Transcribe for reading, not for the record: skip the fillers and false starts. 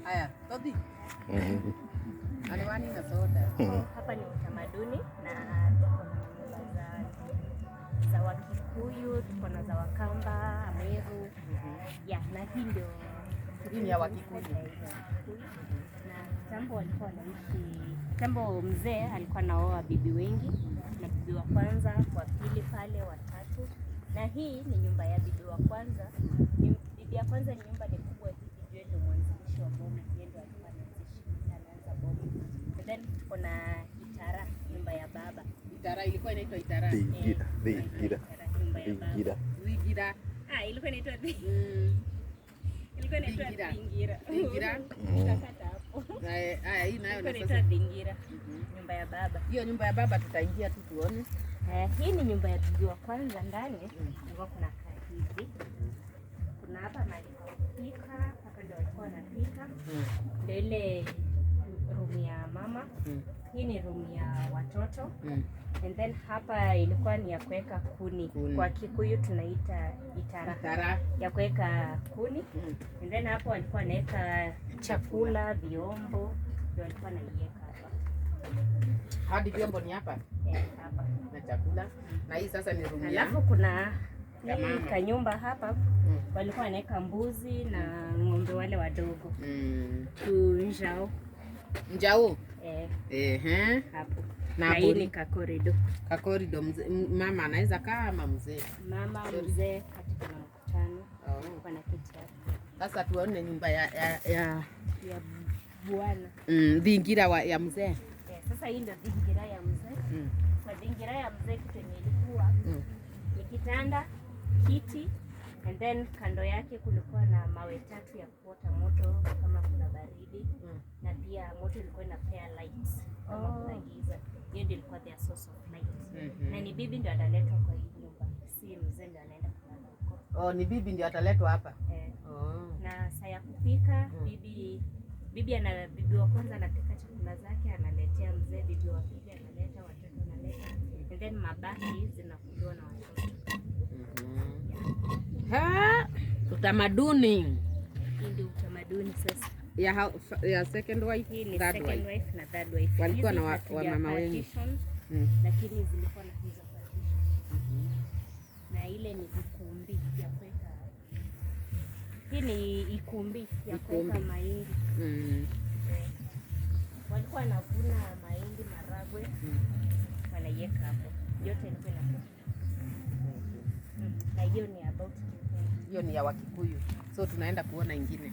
Haya, Todi. Anwani na soda. Hapa ni utamaduni na tuko na za Wakikuyu, tuko na za Wakamba, Ameru. Na hii ndio ya Wakikuyu. Na kitambo walikuwa wanaishi, kitambo mzee alikuwa anaoa bibi wengi, na bibi wa kwanza, wa pili pale, wa tatu. Na hii ni nyumba ya bibi wa kwanza. Bibi ya kwanza ni nyumba ni kubwa hivi, ndio mwanzilishi wa boma, ndio alikuwa anaanza boma. Then kuna Itara, nyumba ya baba. Itara ilikuwa inaitwa Itara. Dhigira. Dhigira. Ilikuwa inaitwa ilikuwa inaitwa Dhigira. Dhigira. Tutakata hapo. Hii nayo ni sasa Dhigira. Nyumba ya baba. Hiyo nyumba ya baba tutaingia tu tuone. Hii ni nyumba ya bibi wa kwanza. Ndani kulikuwa kuna hivi. Kuna hapa mahali pa kupika, hapa ndio walikuwa wanapika. Ndio ile room ya mama. Hii ni room ya watoto. And then hapa ilikuwa ni ya kuweka kuni. Kwa Kikuyu tunaita Itara. Ya kuweka kuni. And then hapo walikuwa wanaweka chakula, vyombo, ndio walikuwa wanaiweka hapa. Hadi vyombo ni hapa? Hapa. Na chakula. Na hii sasa ni room ya. Alafu kuna kanyumba hapa walikuwa wanaweka mbuzi na ng'ombe wale wadogo. Njao. Njao? Hapo. Na hii ni kakorido. Kakorido mama anaweza kaa ama mzee? Mama, mzee katika mkutano. Wana kiti hapo. Sasa tuone nyumba ya bwana. Dhigira ya mzee. Sasa hii ndio dhigira ya mzee. Kwa dhigira ya mzee kitu yenye ilikuwa ni kitanda, kiti, and then kando yake kulikuwa na mawe tatu ya kuota moto kama kuna baridi. Na pia moto ilikuwa inapea lights kama kuna giza. Hiyo ndio ilikuwa their source of light. Na ni bibi ndio analetwa kwa hii nyumba, si mzee ndio anaenda kulala huko. Ni bibi ndio ataletwa hapa. Na saa ya kupika bibi wa kwanza anapika chakula zake, analetea mzee, bibi wa pili analeta, watoto analeta, and then mabaki zinakuliwa na watoto. Utamaduni. Hii ndio utamaduni sasa. Ya second wife, hii ni second wife na third wife. Walikuwa na wamama wengi. Lakini zilikuwa na hizo partition. Na ile ni ikumbi ya kuweka. Hii ni ikumbi ya kuweka mahindi. Walikuwa wanavuna mahindi, maragwe, wanaiweka hapo. Yote ilikuwa na. Na hiyo ni about hiyo ni ya Wakikuyu. So tunaenda kuona ingine.